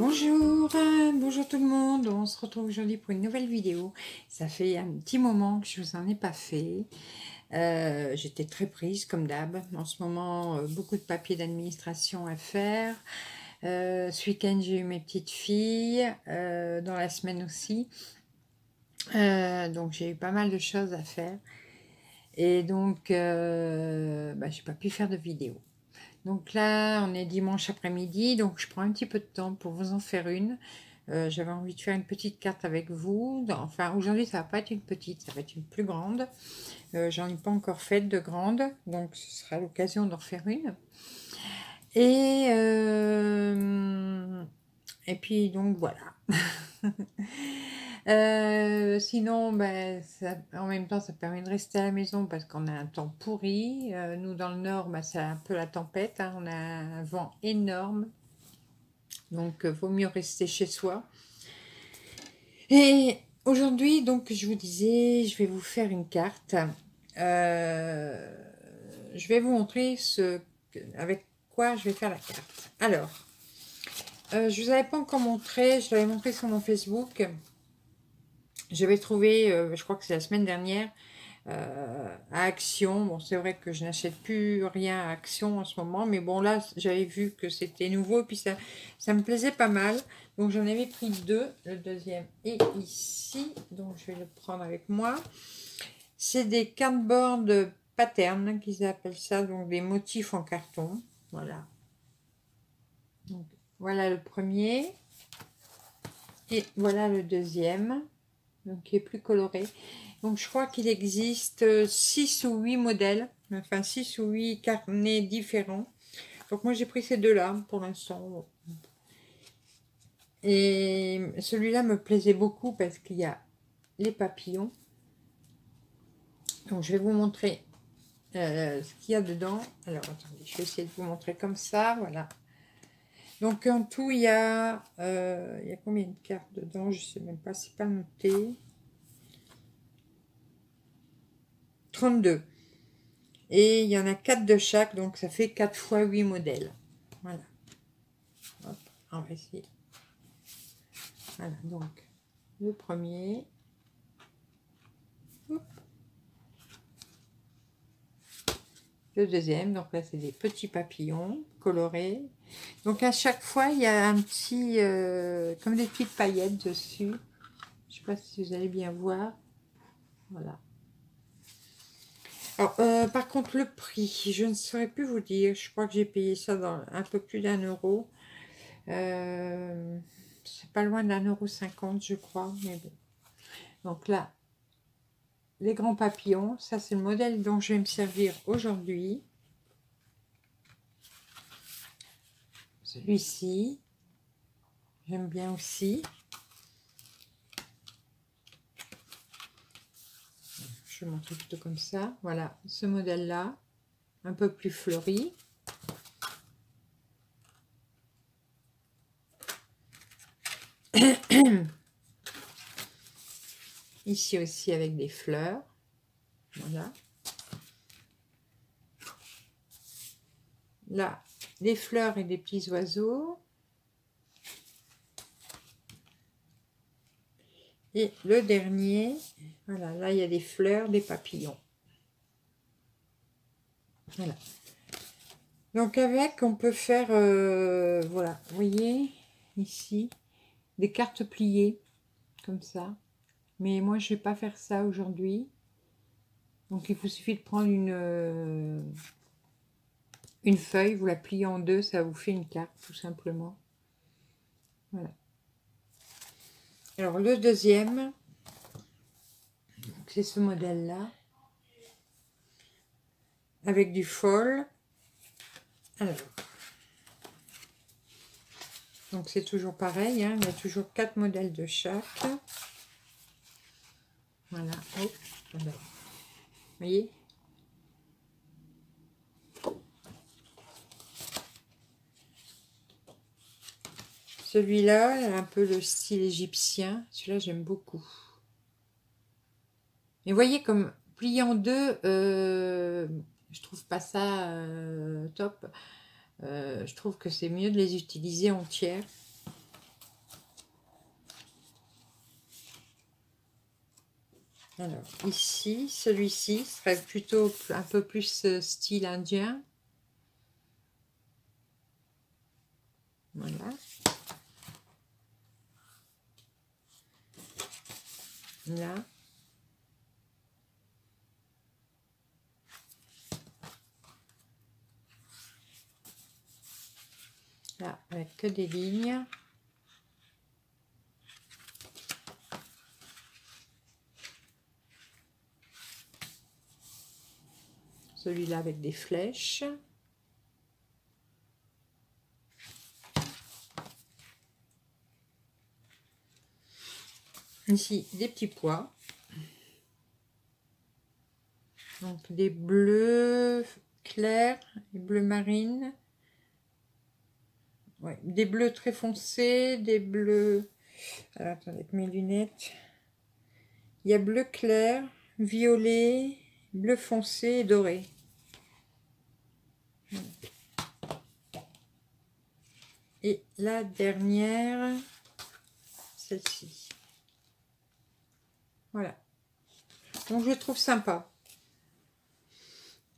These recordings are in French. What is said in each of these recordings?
Bonjour, bonjour tout le monde, on se retrouve aujourd'hui pour une nouvelle vidéo. Ça fait un petit moment que je vous en ai pas fait. J'étais très prise comme d'hab. En ce moment, beaucoup de papiers d'administration à faire. Ce week-end, j'ai eu mes petites filles, dans la semaine aussi. Donc j'ai eu pas mal de choses à faire. Et donc, j'ai pas pu faire de vidéo. Donc là, on est dimanche après-midi, donc je prends un petit peu de temps pour vous en faire une. J'avais envie de faire une petite carte avec vous. Enfin, aujourd'hui, ça va pas être une petite, ça va être une plus grande. J'en ai pas encore fait de grande, donc ce sera l'occasion d'en refaire une. Et puis, donc voilà. Sinon, en même temps, ça permet de rester à la maison parce qu'on a un temps pourri. Nous, dans le nord, c'est un peu la tempête, hein. On a un vent énorme. Donc, vaut mieux rester chez soi. Et aujourd'hui, donc, je vous disais, je vais vous faire une carte. Je vais vous montrer avec quoi je vais faire la carte. Alors, je vous avais pas encore montré, je l'avais montré sur mon Facebook. J'avais trouvé, je crois que c'est la semaine dernière, à Action. Bon, c'est vrai que je n'achète plus rien à Action en ce moment, mais bon, là, j'avais vu que c'était nouveau, et puis ça me plaisait pas mal. Donc, j'en avais pris deux. Le deuxième est ici, donc je vais le prendre avec moi. C'est des cardboard patterns, qu'ils appellent ça, donc des motifs en carton. Voilà. Donc, voilà le premier. Et voilà le deuxième, donc qui est plus coloré. Donc je crois qu'il existe 6 ou 8 modèles, enfin 6 ou 8 carnets différents. Donc moi j'ai pris ces deux-là pour l'instant. Et celui-là me plaisait beaucoup parce qu'il y a les papillons. Donc je vais vous montrer ce qu'il y a dedans. Alors attendez, je vais essayer de vous montrer comme ça, voilà. Donc en tout il y a combien de cartes dedans? Je sais même pas, c'est pas noté. 32. Et il y en a 4 de chaque, donc ça fait 4 fois 8 modèles. Voilà. Hop, on va essayer. Voilà, donc le premier. Hop. Le deuxième, donc là c'est des petits papillons colorés. Donc à chaque fois il y a un petit, comme des petites paillettes dessus. Je sais pas si vous allez bien voir. Voilà. Alors, par contre, le prix, je ne saurais plus vous dire. Je crois que j'ai payé ça dans un peu plus d'1 €. C'est pas loin d'1,50 €, je crois. Mais bon. Donc là, les grands papillons, ça c'est le modèle dont je vais me servir aujourd'hui. Celui-ci, j'aime bien aussi. Je vais montrer plutôt comme ça. Voilà, ce modèle-là, un peu plus fleuri. Ici aussi avec des fleurs. Voilà. Là, des fleurs et des petits oiseaux. Et le dernier, voilà, là il y a des fleurs, des papillons. Voilà. Donc avec, on peut faire, voilà, vous voyez, ici, des cartes pliées, comme ça. Mais moi, je vais pas faire ça aujourd'hui. Donc, il vous suffit de prendre une feuille, vous la pliez en deux, ça vous fait une carte, tout simplement. Voilà. Alors, le deuxième, c'est ce modèle-là, avec du fol. Alors, donc c'est toujours pareil, hein, il y a toujours 4 modèles de chaque. Voilà, hop, voilà. Vous voyez? Celui-là, un peu le style égyptien. Celui-là, j'aime beaucoup. Mais vous voyez, comme plié en deux, je trouve pas ça top. Je trouve que c'est mieux de les utiliser entières. Alors, ici, celui-ci serait plutôt un peu plus style indien. Voilà. Là. Là, avec que des lignes. Celui-là avec des flèches. Ici, des petits pois. Donc, des bleus clairs, des bleus marines. Ouais, des bleus très foncés, des bleus... Alors, attendez, avec mes lunettes. Il y a bleu clair, violet, bleu foncé et doré. Et la dernière, celle-ci. Voilà. Donc, je trouve sympa.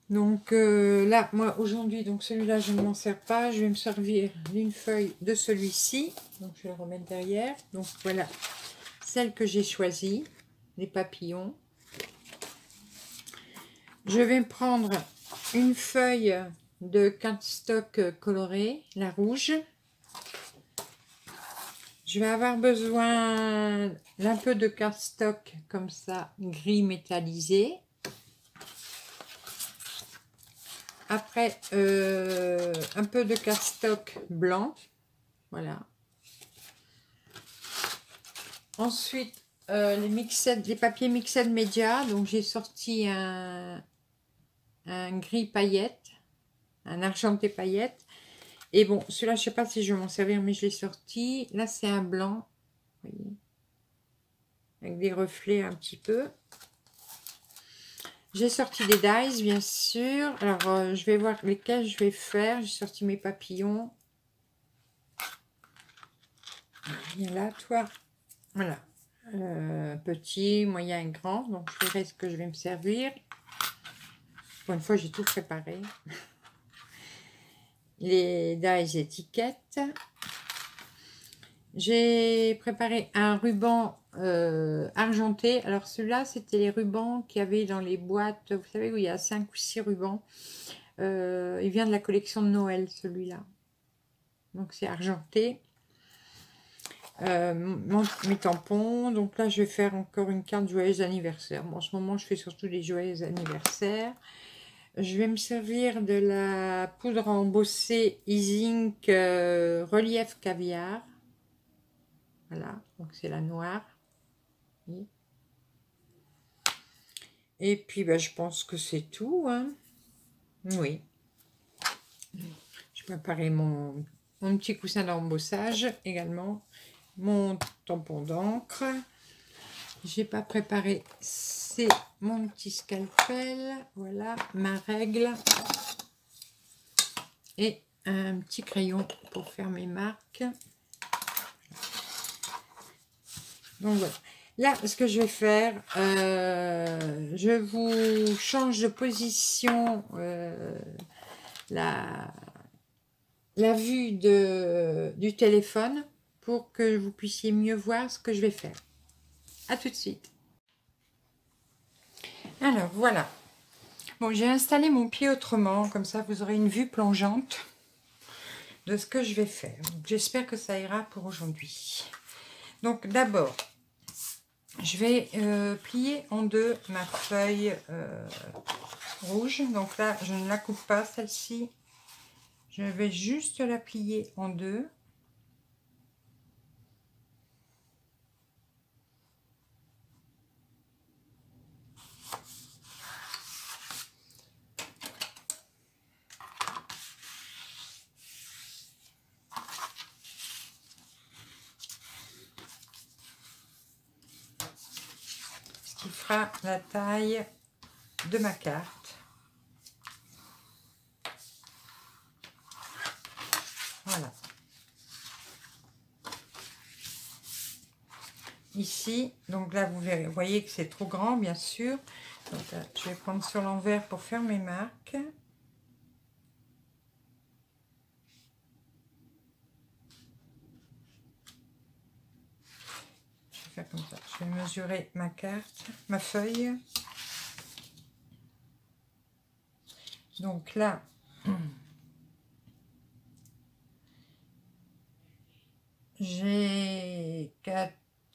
Donc là, moi aujourd'hui, donc celui-là, je ne m'en sers pas. Je vais me servir d'une feuille de celui-ci. Donc je vais le remettre derrière. Donc voilà, celle que j'ai choisie, les papillons. Je vais prendre une feuille de cardstock coloré, la rouge. Je vais avoir besoin d'un peu de cardstock comme ça, gris métallisé. Après, un peu de cardstock blanc. Voilà. Ensuite, les papiers Mixed Media. Donc, j'ai sorti un gris paillette, un argenté paillette. Et bon, celui-là, je ne sais pas si je vais m'en servir, mais je l'ai sorti. Là, c'est un blanc. Vous voyez, avec des reflets un petit peu. J'ai sorti des dies, bien sûr. Alors, je vais voir lesquels je vais faire. J'ai sorti mes papillons. Viens là, toi. Voilà. Petit, moyen et grand. Donc, je verrai ce que je vais me servir. Pour une fois, j'ai tout préparé. Les dies étiquettes. J'ai préparé un ruban argenté. Alors, celui-là, c'était les rubans qu'il y avait dans les boîtes. Vous savez, où il y a 5 ou 6 rubans. Il vient de la collection de Noël, celui-là. Donc, c'est argenté. Mes tampons. Donc là, je vais faire encore une carte joyeux anniversaire. Bon, en ce moment, je fais surtout des joyeux anniversaires. Je vais me servir de la poudre embossée Ink Relief Caviar. Voilà, donc c'est la noire. Et puis, bah, je pense que c'est tout. Hein. Oui. Je vais préparer mon petit coussin d'embossage également. Mon tampon d'encre. J'ai pas préparé, c'est mon petit scalpel. Voilà, ma règle. Et un petit crayon pour faire mes marques. Donc voilà. Là, ce que je vais faire, je vous change de position la vue du téléphone pour que vous puissiez mieux voir ce que je vais faire. À tout de suite. Alors, voilà. Bon, j'ai installé mon pied autrement, comme ça vous aurez une vue plongeante de ce que je vais faire. J'espère que ça ira pour aujourd'hui. Donc, d'abord, je vais plier en deux ma feuille rouge. Donc là, je ne la coupe pas, celle-ci. Je vais juste la plier en deux. Ce qui fera la taille de ma carte. Voilà. ici. Donc là, vous verrez, voyez que c'est trop grand, bien sûr. Donc là, je vais prendre sur l'envers pour faire mes marques. Je vais faire comme ça. Je vais mesurer ma carte, ma feuille. Donc là, j'ai 14,7,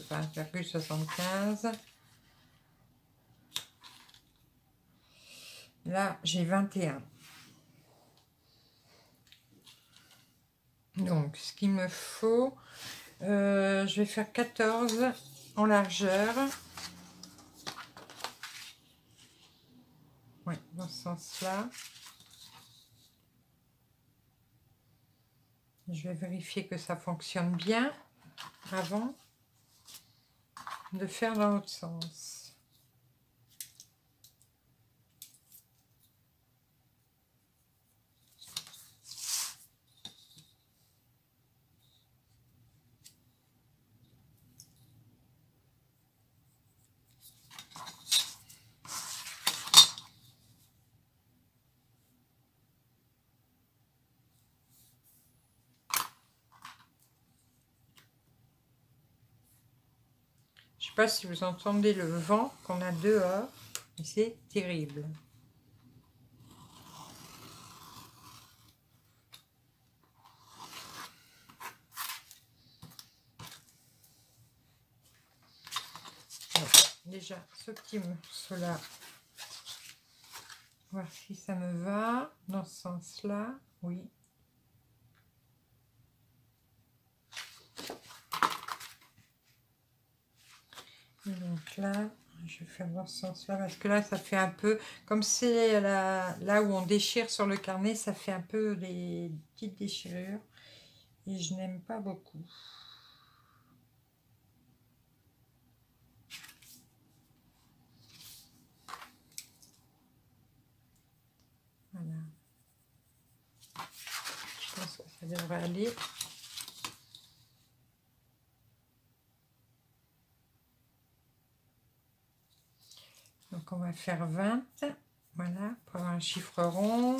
20,75. Là, j'ai 21. Donc, ce qu'il me faut, je vais faire 14 en largeur. Oui, dans ce sens-là. Je vais vérifier que ça fonctionne bien avant de faire dans l'autre sens. Je ne sais pas si vous entendez le vent qu'on a dehors, mais c'est terrible. Donc, déjà, ce petit morceau-là, voir si ça me va dans ce sens-là. Oui. Et donc là, je vais faire dans ce sens-là parce que là, ça fait un peu, comme c'est là où on déchire sur le carnet, ça fait un peu des petites déchirures et je n'aime pas beaucoup. Voilà. Je pense que ça devrait aller. Donc on va faire 20, voilà, pour avoir un chiffre rond.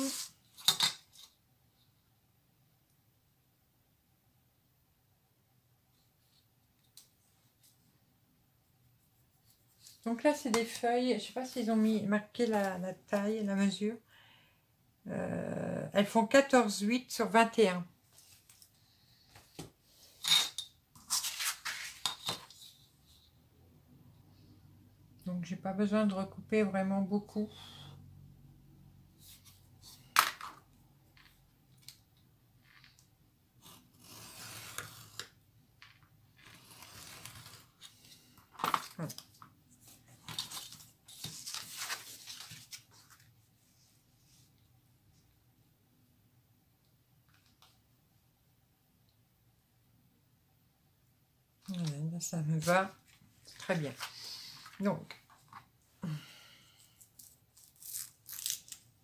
Donc là c'est des feuilles, je ne sais pas s'ils ont marqué la taille, la mesure. Elles font 14,8 sur 21. Donc j'ai pas besoin de recouper vraiment beaucoup. Voilà. Voilà, là, ça me va très bien. Donc,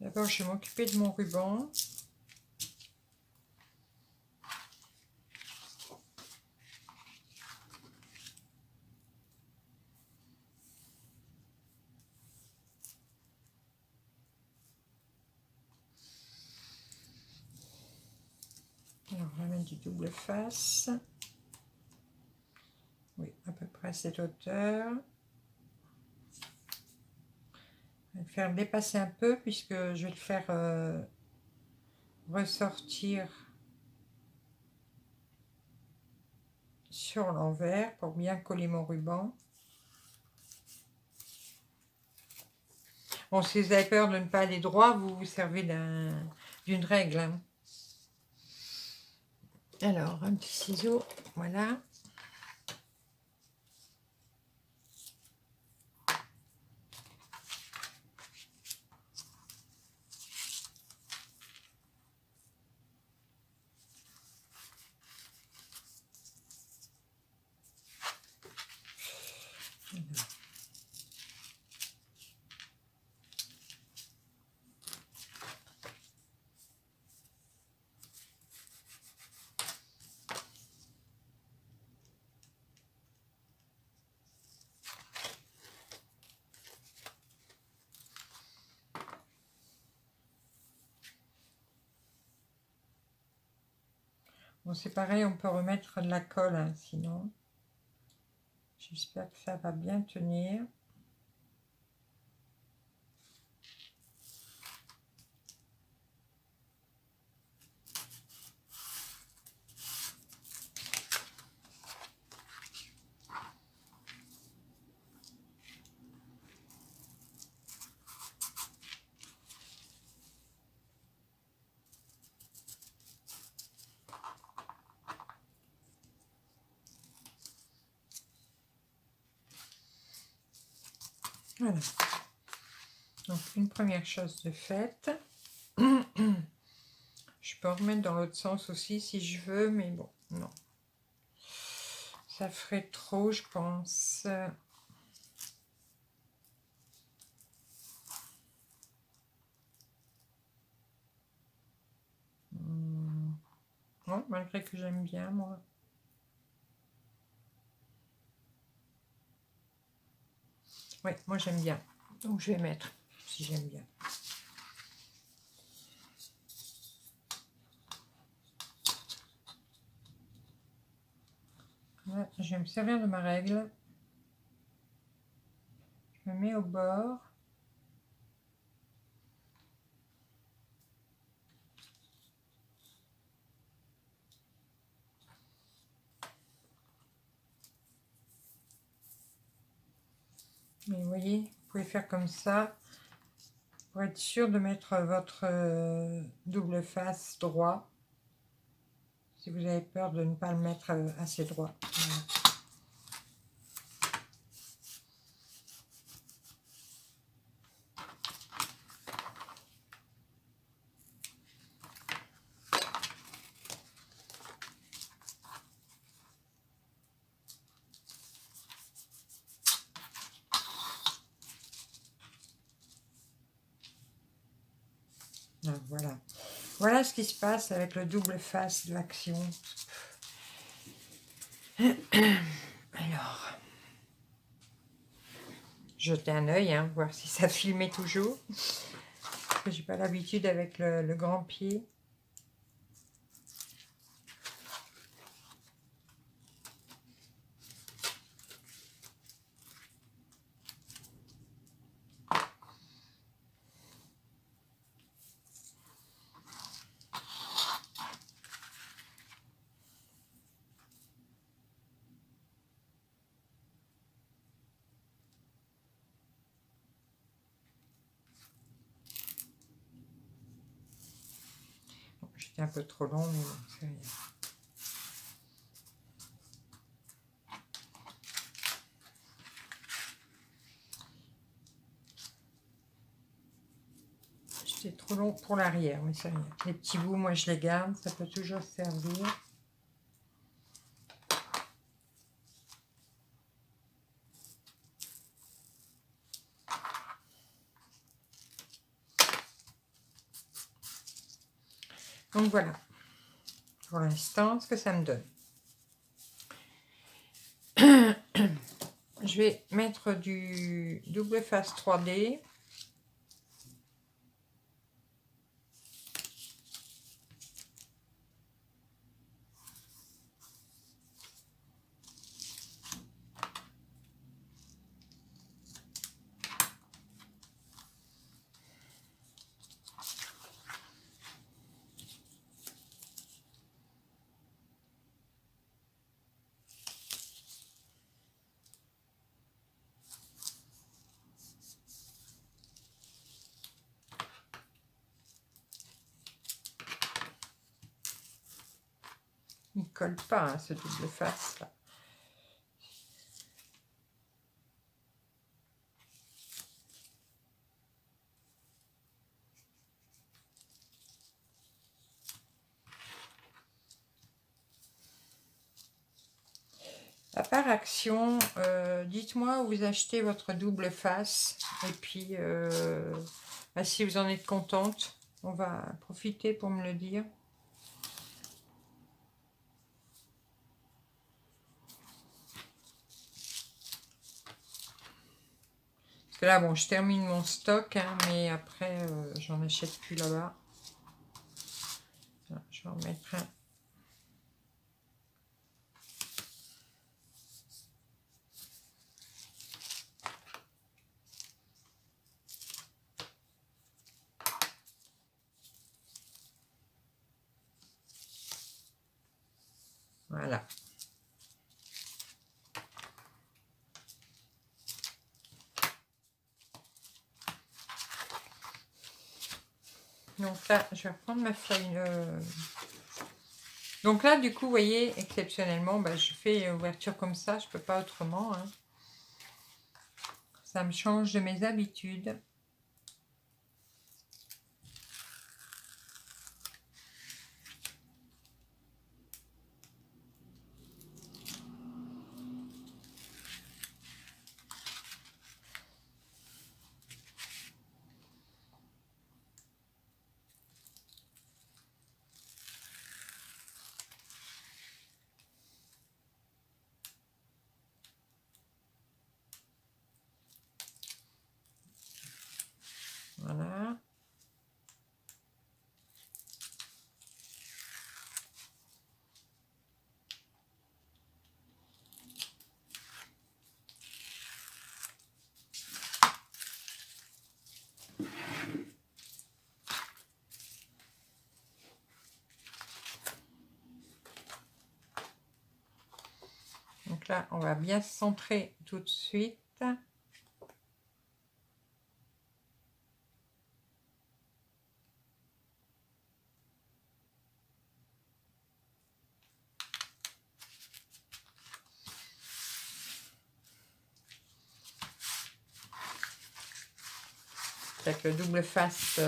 d'abord, je vais m'occuper de mon ruban. Alors, on va mettre du double face. Oui, à peu près à cette hauteur. Je vais le faire dépasser un peu puisque je vais le faire ressortir sur l'envers pour bien coller mon ruban. Bon, si vous avez peur de ne pas aller droit, vous vous servez d'une règle. Hein. Alors, un petit ciseau, voilà. Bon, c'est pareil, on peut remettre de la colle, hein, sinon. J'espère que ça va bien tenir. Voilà. Donc, une première chose de faite. Je peux en remettre dans l'autre sens aussi si je veux, mais bon, non. Ça ferait trop, je pense. Non, malgré que j'aime bien, moi. Oui, moi j'aime bien. Donc je vais mettre, si j'aime bien. Là, je vais me servir de ma règle. Je me mets au bord. Mais vous voyez, vous pouvez faire comme ça pour être sûr de mettre votre double face droit. Si vous avez peur de ne pas le mettre assez droit. Voilà. Voilà. Voilà ce qui se passe avec le double face de l'action. Alors, jetez un œil, hein, voir si ça filmait toujours. Parce que j'ai pas l'habitude avec le grand pied. J'étais un peu trop long, mais bon, c'est rien. J'étais trop long pour l'arrière, mais c'est rien. Les petits bouts, moi je les garde, ça peut toujours servir. Donc voilà, pour l'instant, ce que ça me donne. Je vais mettre du double face 3D. Il ne colle pas, hein, ce double face là. À part Action, dites-moi où vous achetez votre double face. Et puis, bah, si vous en êtes contente, on va profiter pour me le dire. Parce que là, bon, je termine mon stock, hein, mais après, j'en achète plus là-bas. Je vais en mettre un. Voilà. Donc là, je vais reprendre ma feuille. Donc là, du coup, vous voyez, exceptionnellement, bah, je fais ouverture comme ça. Je ne peux pas autrement. Hein. Ça me change de mes habitudes. Voilà. Donc là, on va bien se centrer tout de suite. Avec le double face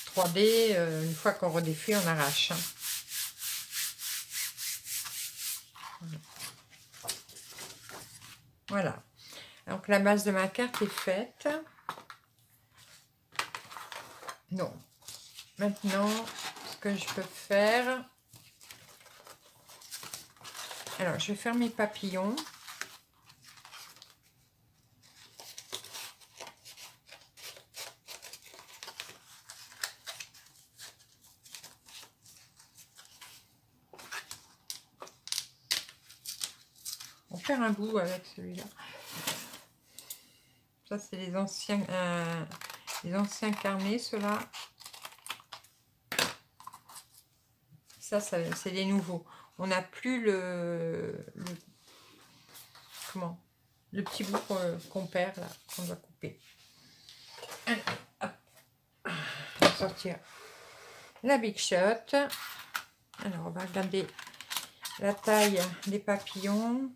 3D, une fois qu'on redéfait, on arrache. Hein. Voilà. Donc la base de ma carte est faite. Donc, maintenant, ce que je peux faire... Alors, je vais faire mes papillons. On va faire un bout avec celui-là. Ça, c'est les anciens carnets, ceux-là. Ça c'est les nouveaux. On n'a plus le petit bout qu'on perd, là, qu'on doit couper. Allez, hop. On va sortir la Big Shot. Alors, on va regarder la taille des papillons.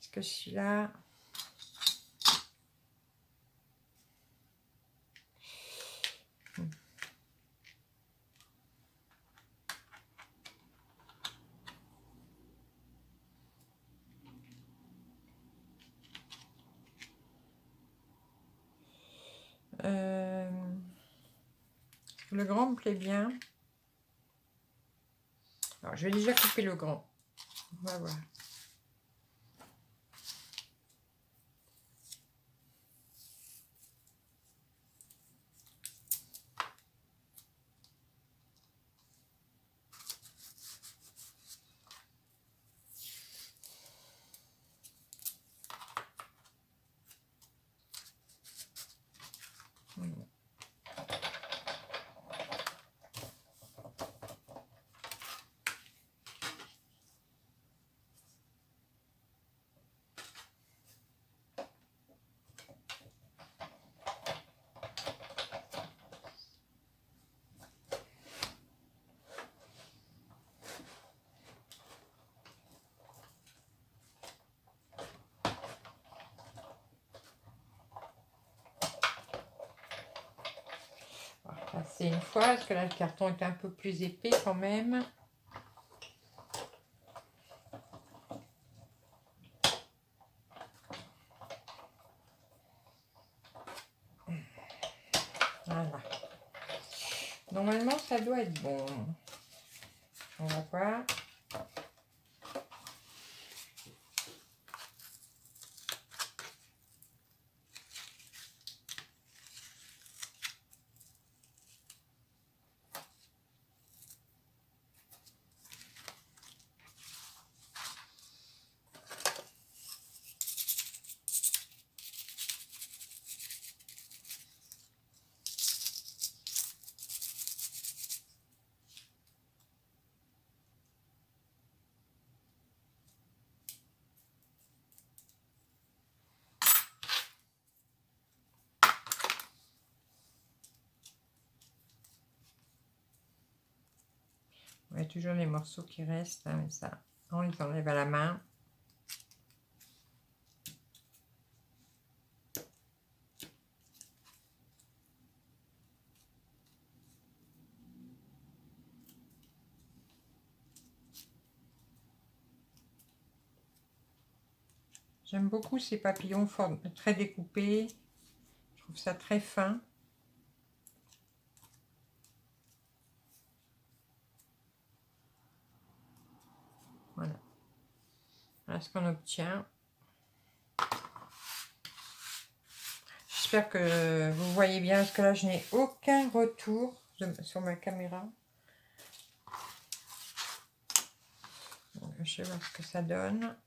Est-ce que celui-là... le grand me plaît bien. Alors, je vais déjà couper le grand. On va voir. C'est une fois, parce que là le carton est un peu plus épais quand même. Voilà. Normalement, ça doit être bon. On va voir. Il y a toujours les morceaux qui restent, hein, mais ça, on les enlève à la main. J'aime beaucoup ces papillons très découpés. Je trouve ça très fin. Voilà. Voilà ce qu'on obtient. J'espère que vous voyez bien, parce que là, je n'ai aucun retour sur ma caméra. Donc, je vais voir ce que ça donne.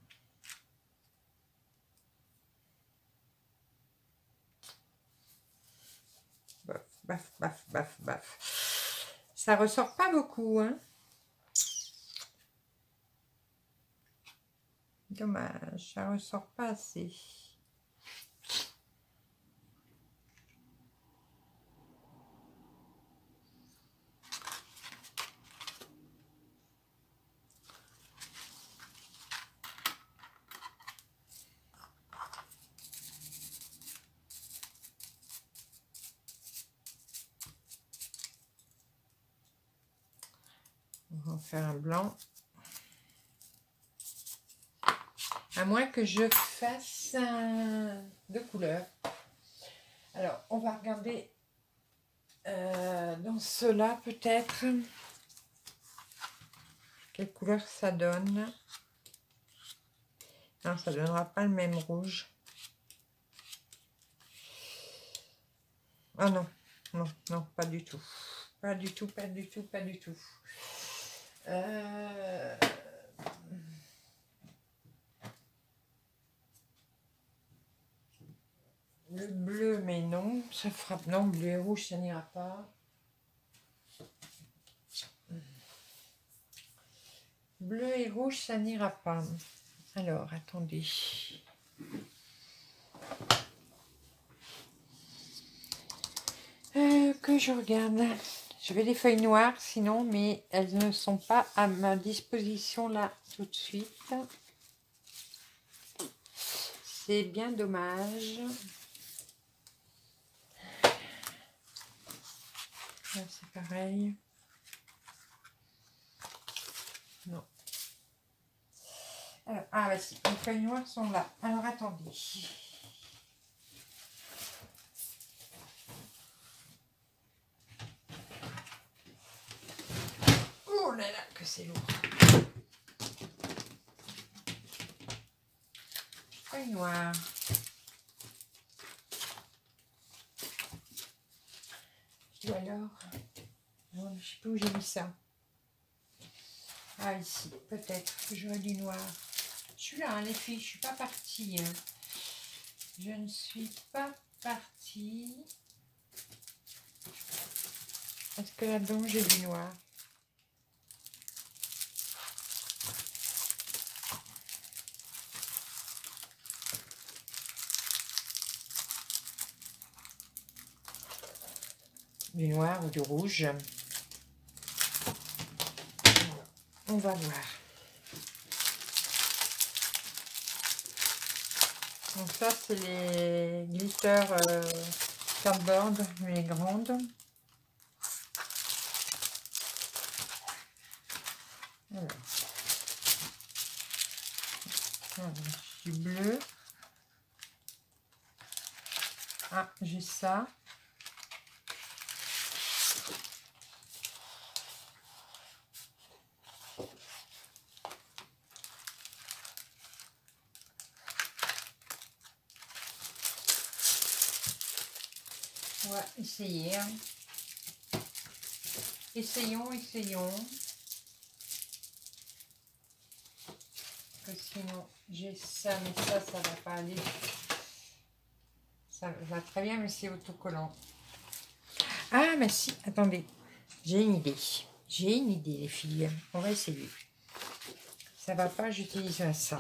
Baf, baf, baf, baf, baf. Ça ressort pas beaucoup, hein. Dommage, ça ressort pas assez. On va faire un blanc. À moins que je fasse deux couleurs. Alors, on va regarder dans cela peut-être quelle couleur ça donne. Non, ça ne donnera pas le même rouge. Ah non, non, non, pas du tout. Pas du tout, pas du tout, pas du tout. Le bleu, mais non, ça fera... Non, bleu et rouge, ça n'ira pas. Bleu et rouge, ça n'ira pas. Alors, attendez. Que je regarde. J'avais des feuilles noires, sinon, mais elles ne sont pas à ma disposition là, tout de suite. C'est bien dommage. Là, c'est pareil. Non. Alors, ah, bah si, les feuilles noires sont là. Alors, attendez. Oh là là, que c'est lourd. Feuilles noires. Ou alors, je ne sais plus où j'ai mis ça. Ah, ici, peut-être que j'aurais du noir. Je suis là, hein, les filles, je ne suis pas partie. Hein. Je ne suis pas partie. Est-ce que là-dedans, j'ai du noir? Du noir ou du rouge? On va voir. Donc ça, c'est les glitter cardboard, les grandes. Alors, du bleu. Ah, j'ai ça. On va essayer. Hein. Essayons, essayons. Parce que sinon, j'ai ça, mais ça va pas aller. Ça va très bien, mais c'est autocollant. Ah, mais si, attendez. J'ai une idée. J'ai une idée, les filles. On va essayer. Ça va pas, j'utilise ça.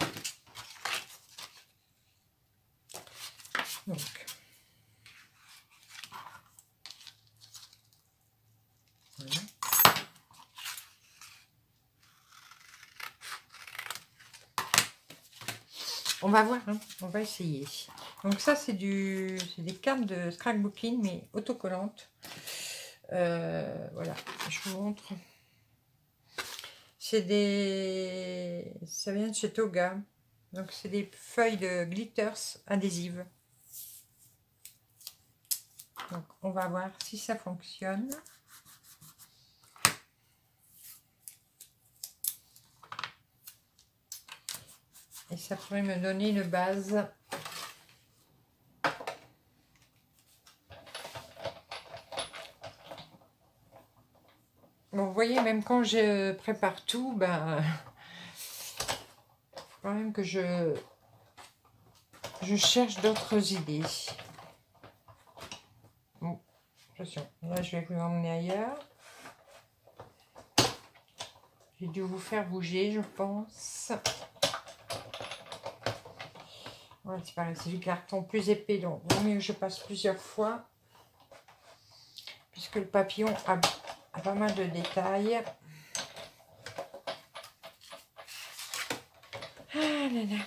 Donc. Voilà. On va voir, hein, on va essayer. Donc ça, c'est des cartes de scrapbooking, mais autocollantes. Voilà, je vous montre. C'est ça vient de chez Toga. Donc c'est des feuilles de glitters adhésives. Donc on va voir si ça fonctionne. Et ça pourrait me donner une base. Bon, vous voyez, même quand je prépare tout, ben, faut quand même que je cherche d'autres idées. Bon, attention, là je vais vous emmener ailleurs. J'ai dû vous faire bouger, je pense. Voilà, c'est pareil, c'est du carton plus épais, donc vaut mieux que je passe plusieurs fois. Puisque le papillon a pas mal de détails. Ah là là.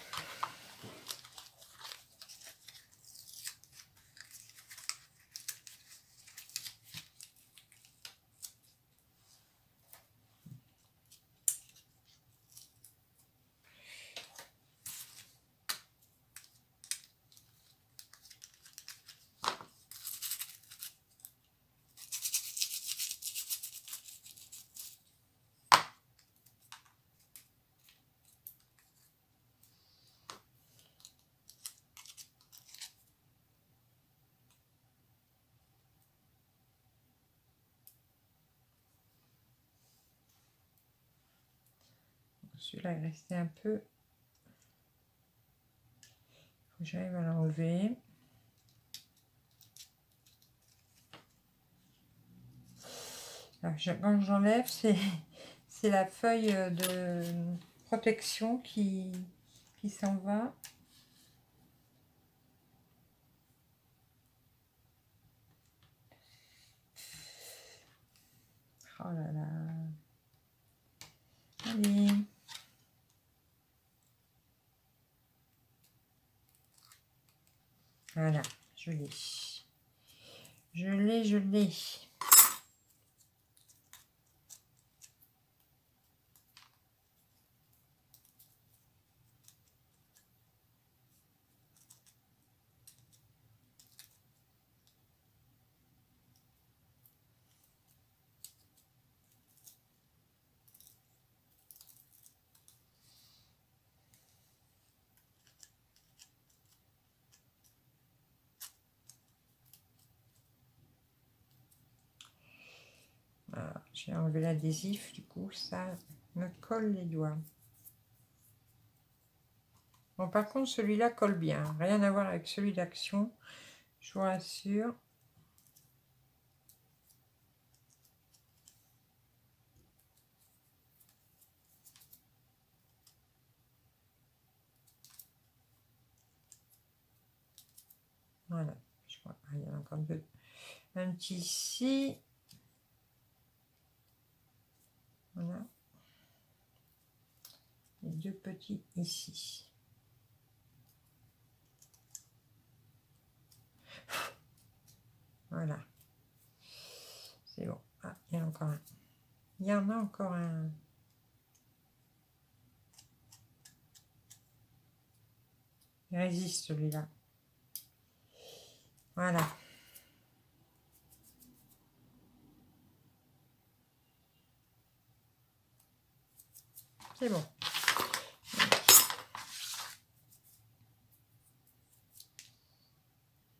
Celui-là est resté un peu. Faut que j'arrive à l'enlever. Quand j'enlève, c'est la feuille de protection qui s'en va. Oh là là. Allez. Voilà, je l'ai. Je l'ai, je l'ai. Voilà, j'ai enlevé l'adhésif, du coup, ça me colle les doigts. Bon, par contre, celui-là colle bien. Rien à voir avec celui d'Action, je vous rassure. Voilà, je crois. Ah, il y en a encore deux. Un petit ici. Voilà. Et deux petits ici. Voilà. C'est bon. Ah, il y en a encore un. Il y en a encore un. Il résiste celui-là. Voilà. C'est bon.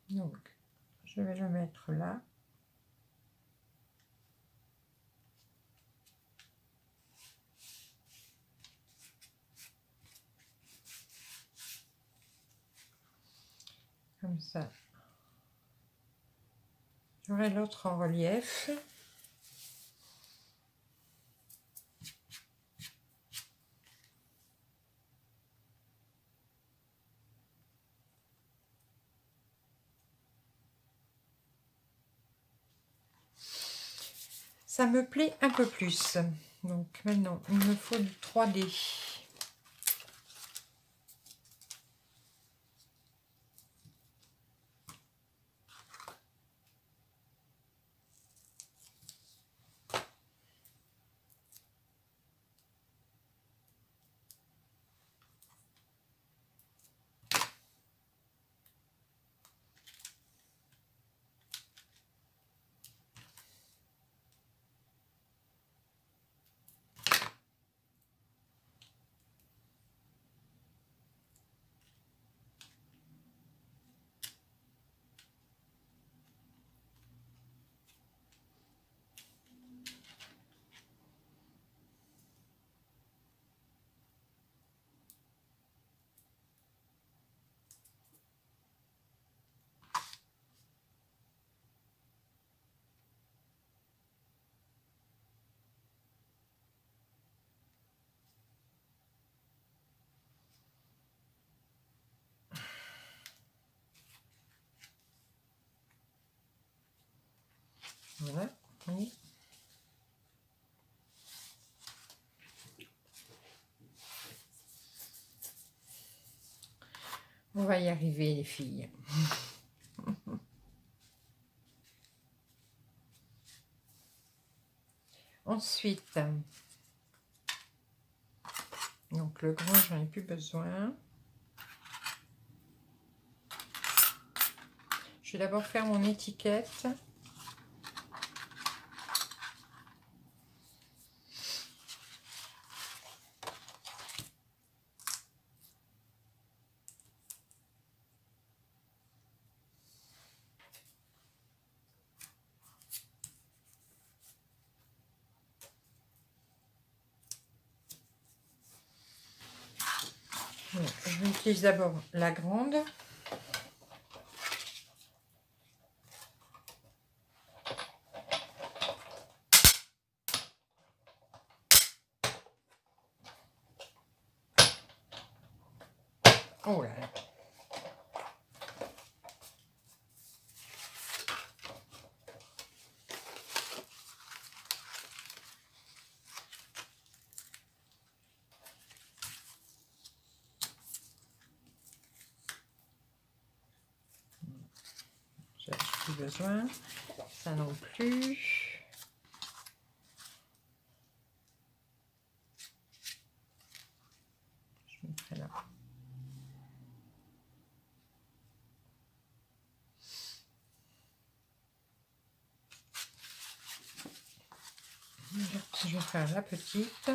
Donc, je vais le mettre là. Comme ça. J'aurai l'autre en relief. Ça me plaît un peu plus. Donc maintenant, il me faut du 3D. Voilà, oui. On va y arriver, les filles. Ensuite, donc le grand, j'en ai plus besoin. Je vais d'abord faire mon étiquette. Je vais utiliser d'abord la grande. Oh là là. J'ai plus besoin. Ça non plus. Je mettrai là. Je vais faire la petite.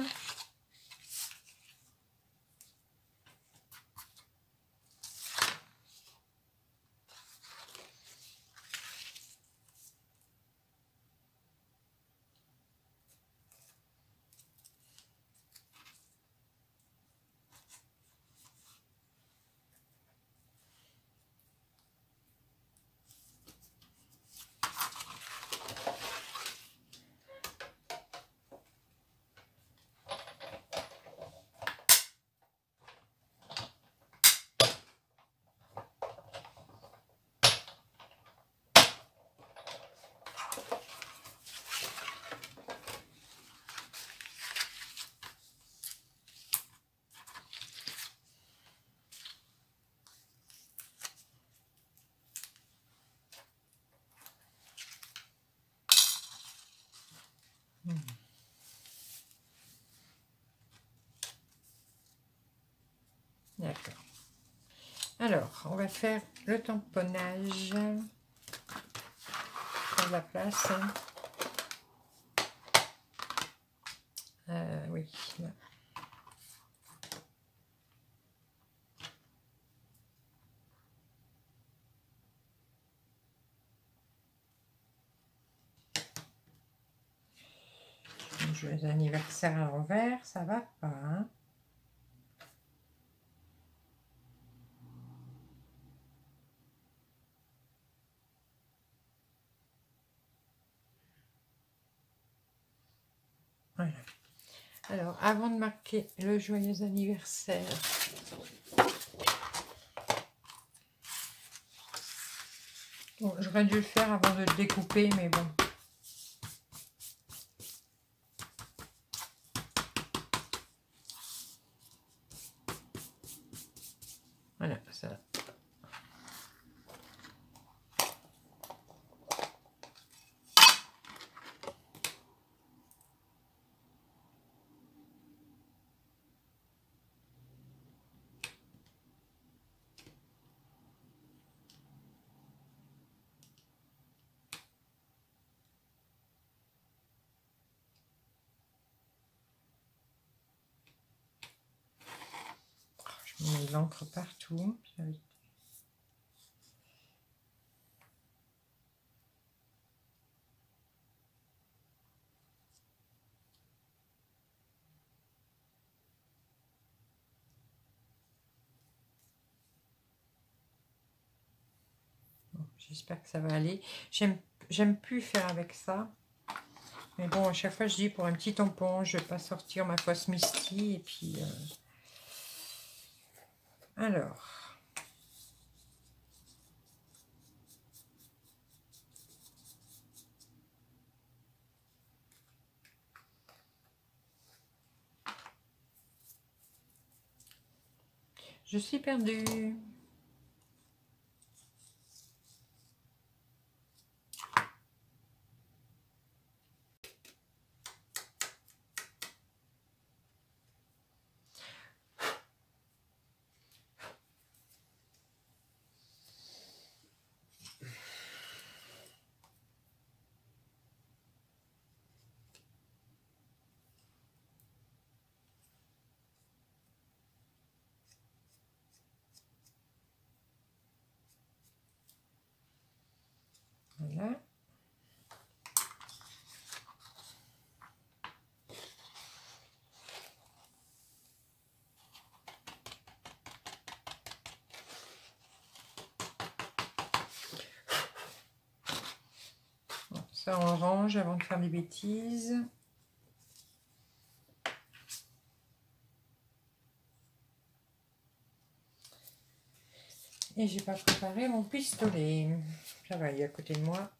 D'accord. Alors, on va faire le tamponnage. Prendre la place. Oui. Là. Joyeux anniversaire à l'envers, ça va pas. Hein? Voilà. Alors, avant de marquer le joyeux anniversaire, bon, j'aurais dû le faire avant de le découper, mais bon. Voilà, ça. Je mets de l'encre partout. Bon, j'espère que ça va aller. J'aime plus faire avec ça. Mais bon, à chaque fois, je dis pour un petit tampon, je vais pas sortir ma fausse Misty. Et puis, alors. Je suis perdue. Voilà. Bon, ça on range avant de faire des bêtises. Et j'ai pas préparé mon pistolet. Ça va, il est à côté de moi.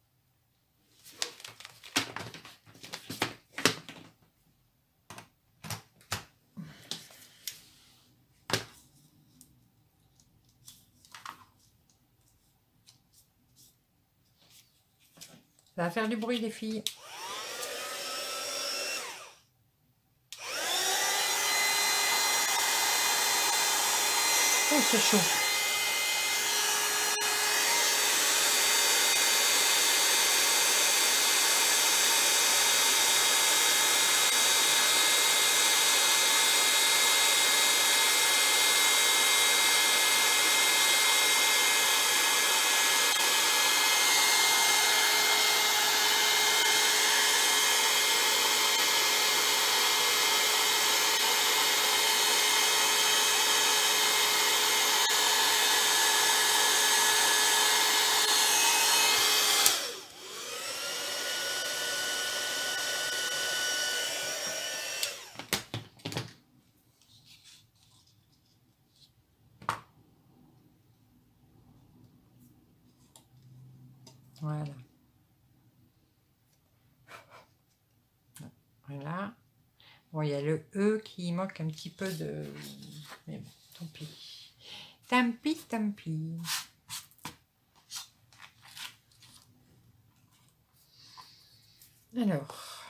Ça va faire du bruit, les filles. Oh, c'est chaud. Voilà. Voilà. Bon, il y a le E qui manque un petit peu de... Mais bon, tant pis. Tant pis, tant pis. Alors...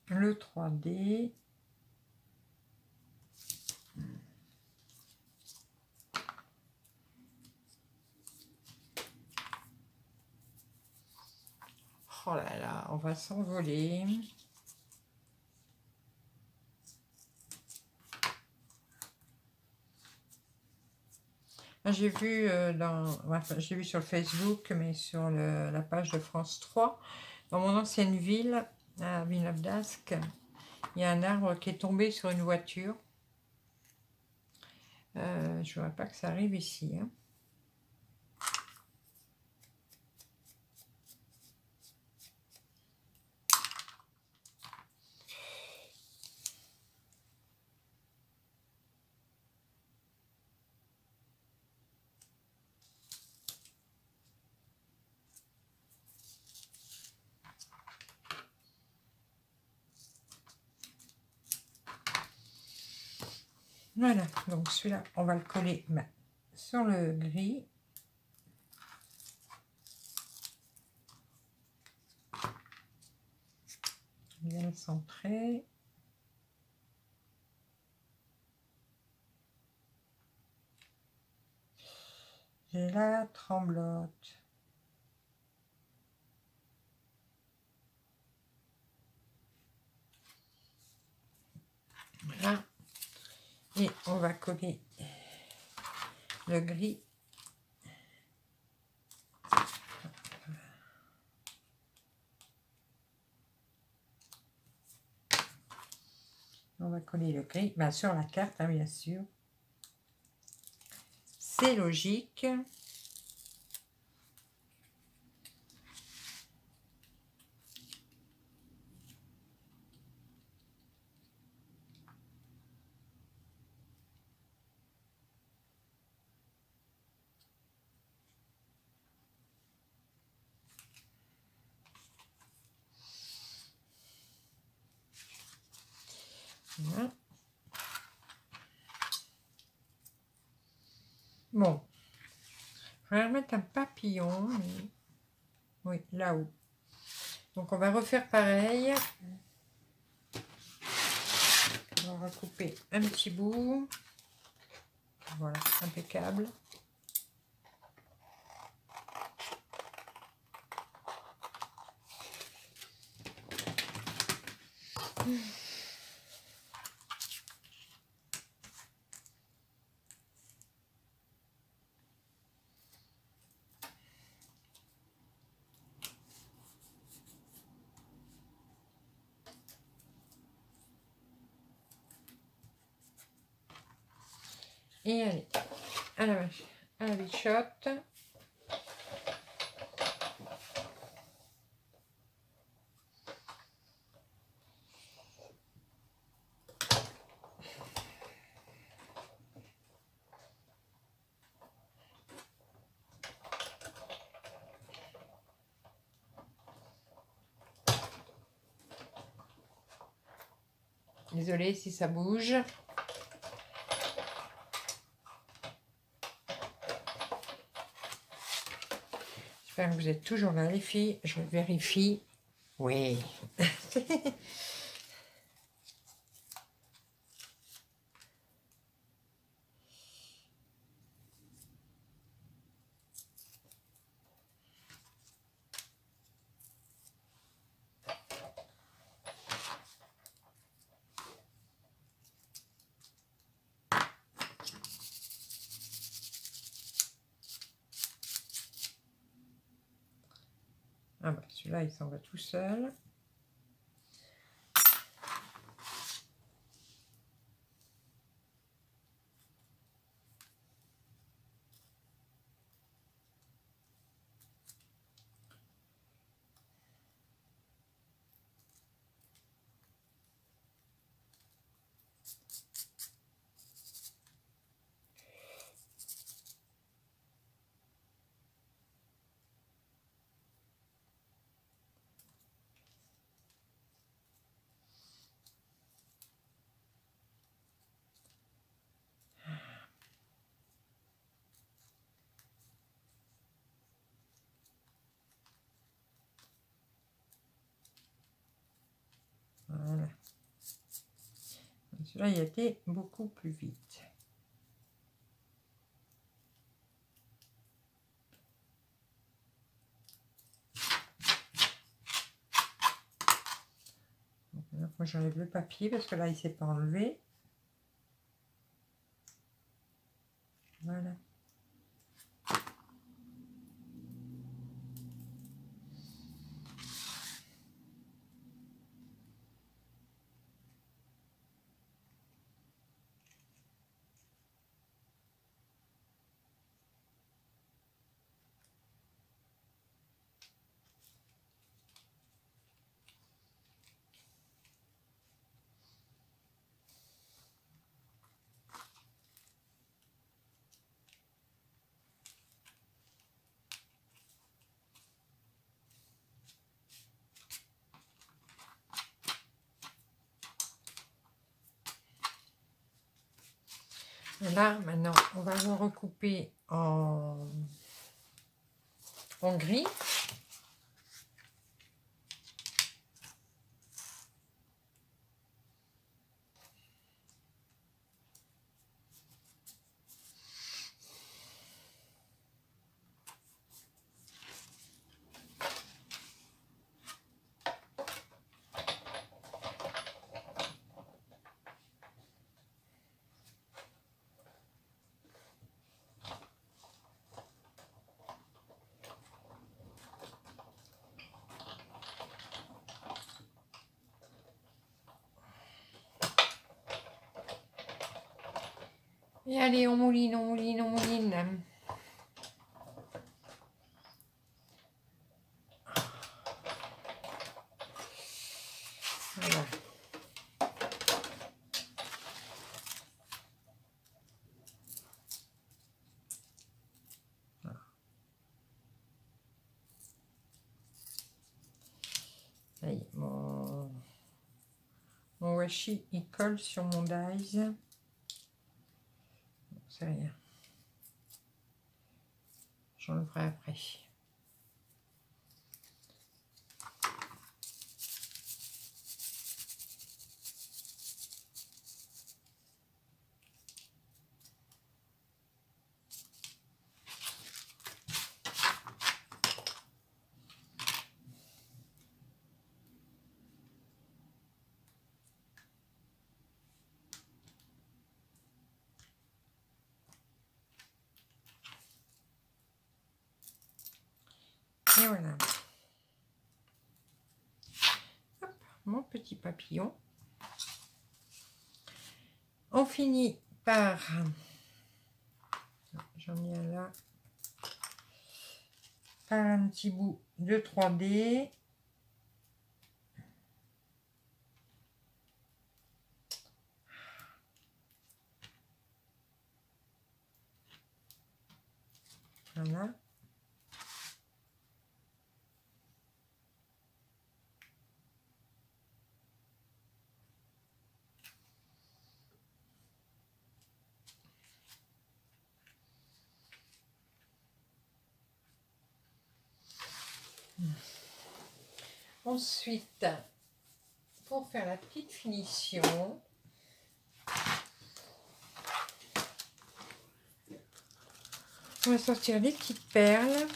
Le 3D. Oh là là, on va s'envoler. J'ai vu j'ai vu sur le Facebook, mais sur la page de France 3, dans mon ancienne ville, à Villeneuve d'Ascq, il y a un arbre qui est tombé sur une voiture. Je ne voudrais pas que ça arrive ici. Hein. Voilà, donc celui-là, on va le coller sur le gris. Bien centré. J'ai la tremblote. Voilà. Et on va coller le gris. On va coller le gris sur la carte, hein, bien sûr. C'est logique. Voilà. Bon, je vais remettre un papillon, mais... oui, là-haut. Donc on va refaire pareil. On va recouper un petit bout. Voilà, impeccable. Et allez, à la bichotte. Désolée si ça bouge. J'espère que vous êtes toujours là, les filles. Je vérifie. Oui. Ah bah celui-là, il s'en va tout seul. Voilà. Celui-là, il a été beaucoup plus vite. Donc, moi, j'enlève le papier parce que là, il ne s'est pas enlevé. Voilà. Et là, maintenant, on va le recouper en gris. Et allez, on mouline, on mouline, on mouline. Voilà. Ça y est, mon washi il colle sur mon dies. C'est rien. J'enlèverai après. Et voilà. Hop, mon petit papillon. On finit par... J'en ai un là. Par un petit bout de 3D. Voilà. Ensuite, pour faire la petite finition, on va sortir les petites perles.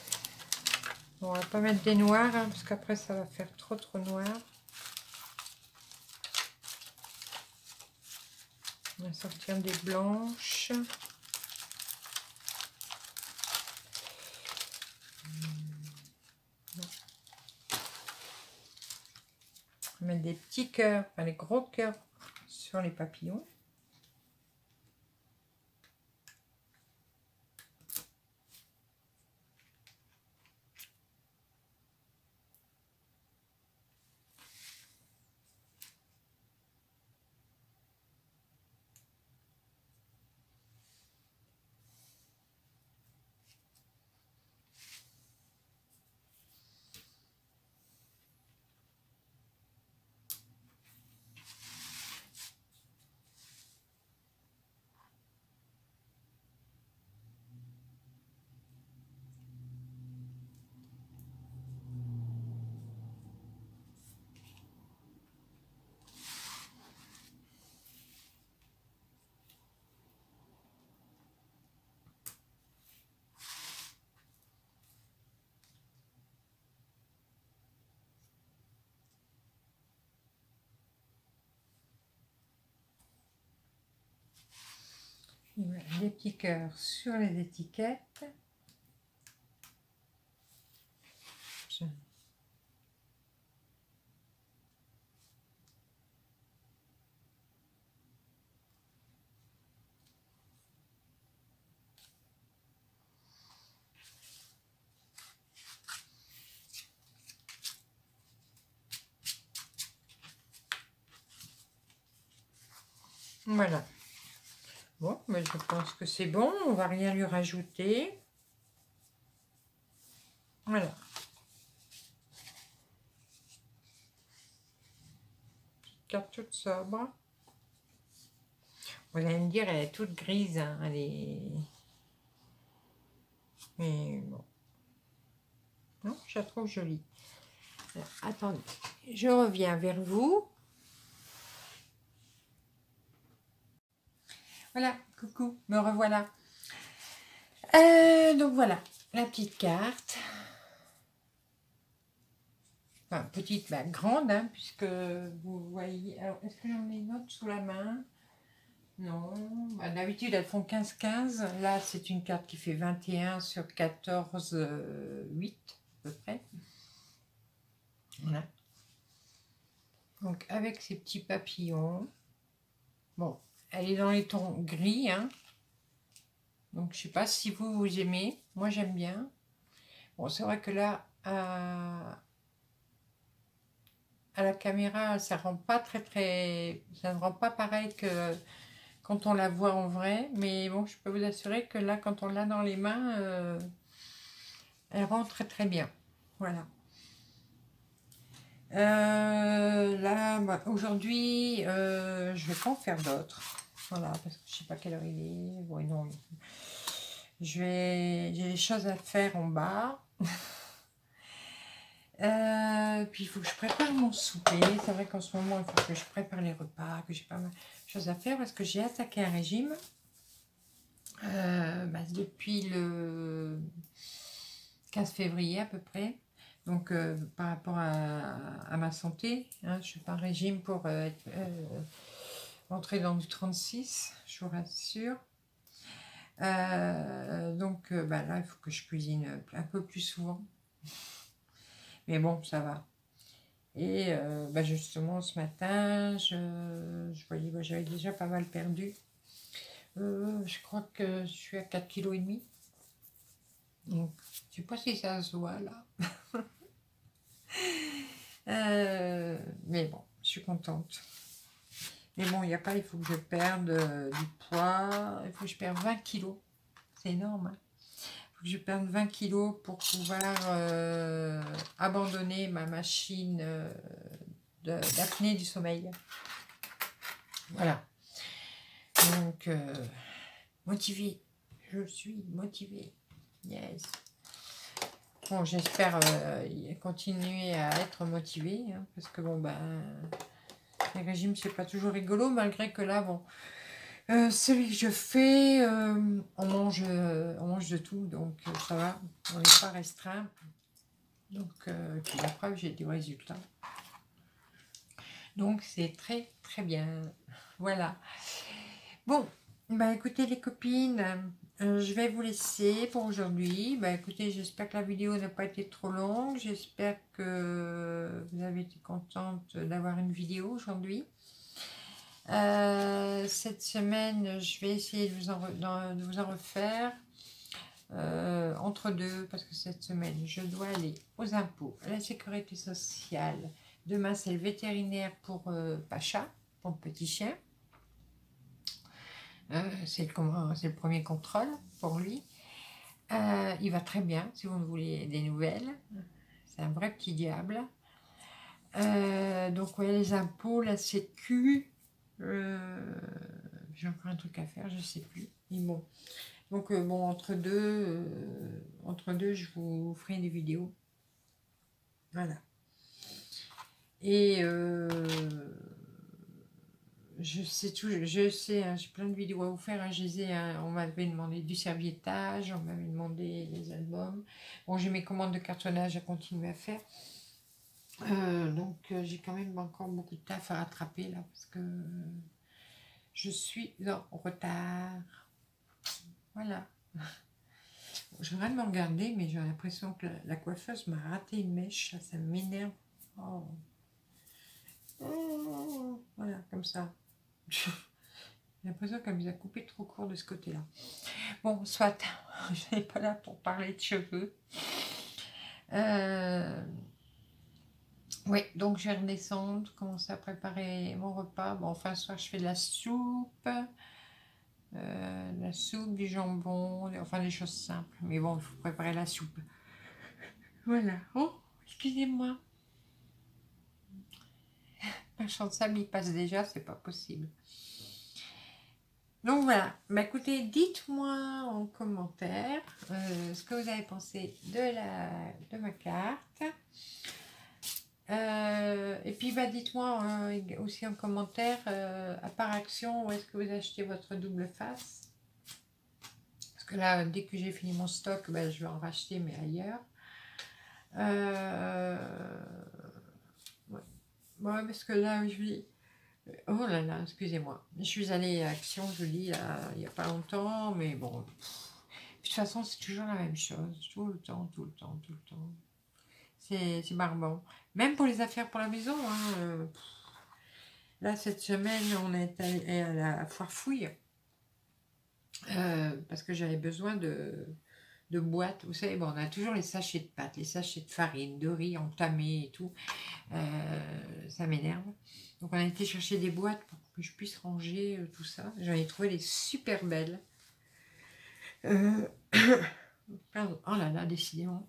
On va pas mettre des noirs hein, parce qu'après ça va faire trop noir. On va sortir des blanches. On va mettre des petits cœurs, enfin les gros cœurs sur les papillons. Et voilà, des petits cœurs sur les étiquettes. Voilà. Bon, mais je pense que c'est bon. On va rien lui rajouter. Voilà. Petite carte toute sobre. Vous allez me dire, elle est toute grise. Hein, elle est... Mais bon. Non, je la trouve jolie. Alors, attendez, je reviens vers vous. Voilà, coucou, me revoilà. Donc voilà, la petite carte. Enfin, petite, bah, grande, hein, puisque vous voyez... Alors, est-ce que j'en ai une autre sous la main? Non. Bah, d'habitude, elles font 15-15. Là, c'est une carte qui fait 21 sur 14, 8, à peu près. Voilà. Donc, avec ces petits papillons. Bon, elle est dans les tons gris, hein. Donc, je sais pas si vous aimez. Moi, j'aime bien. Bon, c'est vrai que là, à la caméra, ça rend pas ça ne rend pas pareil que quand on la voit en vrai. Mais bon, je peux vous assurer que là, quand on l'a dans les mains, elle rend très bien. Voilà. Là, bah, aujourd'hui, je vais pas en faire d'autres. Voilà, parce que je sais pas quelle heure il est. Bon, non, j'ai des choses à faire en bas. Puis il faut que je prépare mon souper. C'est vrai qu'en ce moment, il faut que je prépare les repas, que j'ai pas mal de choses à faire parce que j'ai attaqué un régime bah, depuis le 15 février à peu près. Donc par rapport à ma santé, hein, je suis pas un régime pour entrer dans du 36, je vous rassure. Donc bah, là, il faut que je cuisine un peu plus souvent. Mais bon, ça va. Et bah justement, ce matin, je voyais, bah, j'avais déjà pas mal perdu. Je crois que je suis à 4,5 kg. Donc, je sais pas si ça se voit là. Mais bon, je suis contente. Mais bon, il n'y a pas, il faut que je perde du poids. Il faut que je perde 20 kilos. C'est énorme. Hein. Il faut que je perde 20 kilos pour pouvoir abandonner ma machine d'apnée du sommeil. Voilà. Donc, motivée. Je suis motivée. Yes. Bon, j'espère continuer à être motivée. Hein, parce que bon, ben, les régimes, c'est pas toujours rigolo. Malgré que là, bon, celui que je fais, on mange de tout. Donc, ça va. On n'est pas restreint. Donc, puis la preuve, j'ai du résultat. Donc, c'est très, très bien. Voilà. Bon, bah écoutez les copines, je vais vous laisser pour aujourd'hui. Bah écoutez, j'espère que la vidéo n'a pas été trop longue. J'espère que vous avez été contente d'avoir une vidéo aujourd'hui. Cette semaine, je vais essayer de vous en refaire entre deux, parce que cette semaine, je dois aller aux impôts, à la sécurité sociale. Demain, c'est le vétérinaire pour Pacha, pour le petit chien. C'est le premier contrôle pour lui. Il va très bien, si vous voulez des nouvelles. C'est un vrai petit diable. Donc, ouais, les impôts, la sécu. J'ai encore un truc à faire, je sais plus. Mais bon. Donc, bon, entre deux, je vous ferai des vidéos. Voilà. Et je sais, hein, j'ai plein de vidéos à vous faire. Hein, on m'avait demandé du serviettage, on m'avait demandé les albums. Bon, j'ai mes commandes de cartonnage à continuer à faire. Donc, j'ai quand même encore beaucoup de taf à rattraper là, parce que je suis en retard. Voilà. Je viens de me regarder, mais j'ai l'impression que la coiffeuse m'a raté une mèche. Ça m'énerve. Oh. Oh. Voilà, comme ça. J'ai l'impression qu'elle nous a coupé trop court de ce côté-là. Bon, soit, je n'ai pas là pour parler de cheveux. Oui, donc je vais redescendre, commencer à préparer mon repas. Bon, enfin, ce soir, je fais de la soupe, du jambon, enfin, des choses simples. Mais bon, il faut préparer la soupe. Voilà. Oh, excusez-moi. Un champ de sable, il passe déjà, c'est pas possible. Donc voilà, bah écoutez, dites-moi en commentaire ce que vous avez pensé de ma carte. Et puis bah dites-moi aussi en commentaire, à part Action, où est-ce que vous achetez votre double face? Parce que là, dès que j'ai fini mon stock, bah, je vais en racheter, mais ailleurs. Ouais. Ouais, parce que là, je vis... Oh là là, excusez-moi. Je suis allée à Action, je dis, il n'y a pas longtemps, mais bon. De toute façon, c'est toujours la même chose. Tout le temps, tout le temps, tout le temps. C'est barbant. Même pour les affaires pour la maison. Hein, là, cette semaine, on est allé à la foire fouille. Parce que j'avais besoin de boîtes. Vous savez, bon, on a toujours les sachets de pâtes, les sachets de farine, de riz entamés et tout. Ça m'énerve. Donc on a été chercher des boîtes pour que je puisse ranger tout ça. J'en ai trouvé des super belles. Pardon. Oh là là, décidément.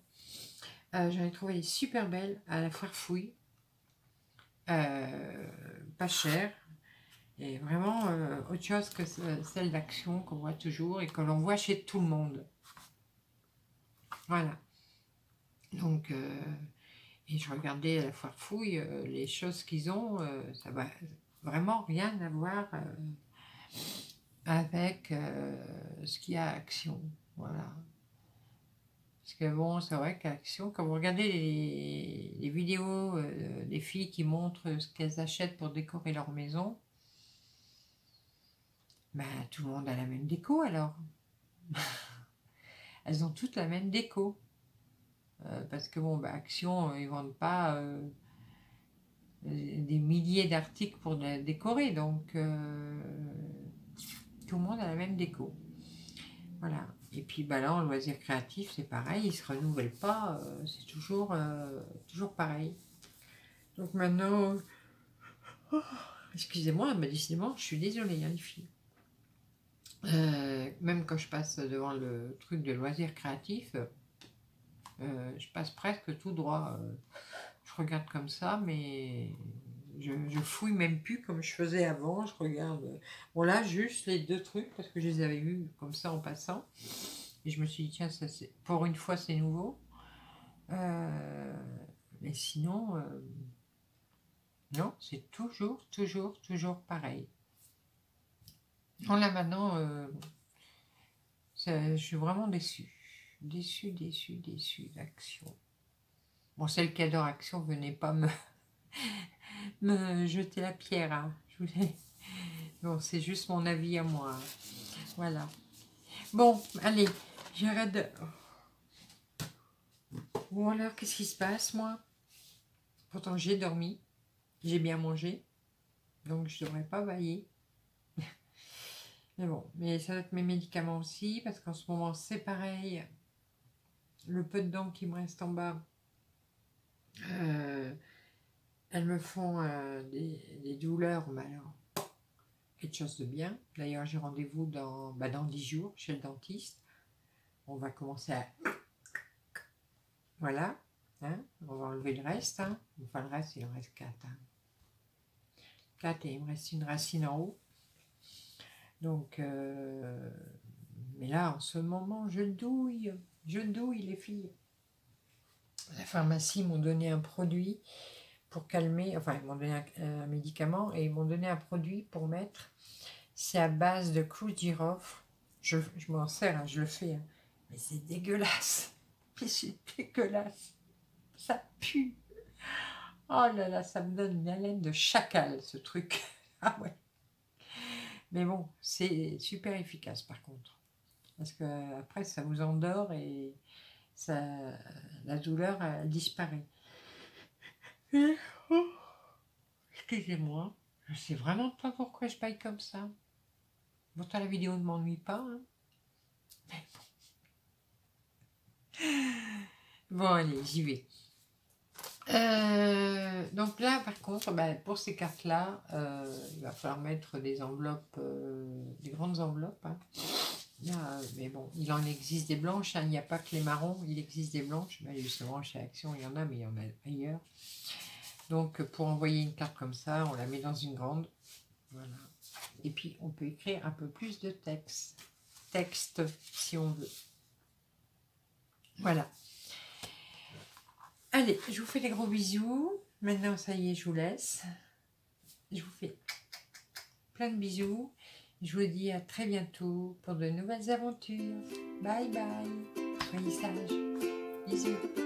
J'en ai trouvé des super belles à la foire fouille. pas cher, et vraiment autre chose que celle d'Action qu'on voit toujours et que l'on voit chez tout le monde. Voilà. Donc, et je regardais à la foire fouille, les choses qu'ils ont, ça va vraiment rien à voir avec ce qu'il y a à Action. Voilà. Parce que bon, c'est vrai qu'à Action, quand vous regardez les vidéos des filles qui montrent ce qu'elles achètent pour décorer leur maison, ben, tout le monde a la même déco alors. Elles ont toutes la même déco. Parce que bon, ben, Action, ils vendent pas des milliers d'articles pour décorer, donc tout le monde a la même déco. Voilà. Et puis bah là, en loisir créatif, c'est pareil, ils se renouvellent pas, c'est toujours pareil. Donc maintenant, excusez-moi, mais décidément, je suis désolée, hein, les filles. Même quand je passe devant le truc de loisirs créatifs, je passe presque tout droit. Je regarde comme ça, mais je fouille même plus comme je faisais avant. Je regarde. Bon, là, juste les deux trucs, parce que je les avais vus comme ça en passant. Et je me suis dit, tiens, ça, pour une fois, c'est nouveau. Mais sinon, non, c'est toujours pareil. Bon, là, maintenant, je suis vraiment déçue. Déçue d'Action. Bon, celle qui adore Action, venez pas me jeter la pierre. Hein. Bon, c'est juste mon avis à moi. Voilà. Bon, allez, j'arrête de... Bon, alors, qu'est-ce qui se passe, moi? Pourtant, j'ai dormi, j'ai bien mangé, donc je ne devrais pas bailler. Mais bon, mais ça va être mes médicaments aussi, parce qu'en ce moment, c'est pareil. Le peu de dents qui me reste en bas, elles me font des douleurs, mais alors, quelque chose de bien. D'ailleurs, j'ai rendez-vous dans 10 jours chez le dentiste. On va commencer à... Voilà. Hein, on va enlever le reste. Hein. Enfin, le reste, il en reste 4. Hein. 4 et il me reste une racine en haut. Donc, mais là, en ce moment, je douille les filles. La pharmacie m'ont donné un produit pour calmer, enfin, ils m'ont donné un médicament et ils m'ont donné un produit pour mettre. C'est à base de clou de girofle. Je m'en sers, hein, je le fais. Hein. Mais c'est dégueulasse. Mais c'est dégueulasse. Ça pue. Oh là là, ça me donne une haleine de chacal, ce truc. Ah ouais. Mais bon, c'est super efficace par contre. Parce que après, ça vous endort et ça, la douleur, elle disparaît. Excusez-moi, je sais vraiment pas pourquoi je baille comme ça. Pourtant, la vidéo ne m'ennuie pas. Hein. Bon, allez, j'y vais. Donc là, par contre, pour ces cartes-là, il va falloir mettre des enveloppes, des grandes enveloppes. Hein. Mais bon, il en existe des blanches, hein, il n'y a pas que les marrons, il existe des blanches. Justement, chez Action, il y en a, mais il y en a ailleurs. Donc, pour envoyer une carte comme ça, on la met dans une grande. Voilà. Et puis, on peut écrire un peu plus de texte si on veut. Voilà. Allez, je vous fais des gros bisous. Maintenant, ça y est, je vous laisse. Je vous fais plein de bisous. Je vous dis à très bientôt pour de nouvelles aventures. Bye bye. Soyez sages. Bisous.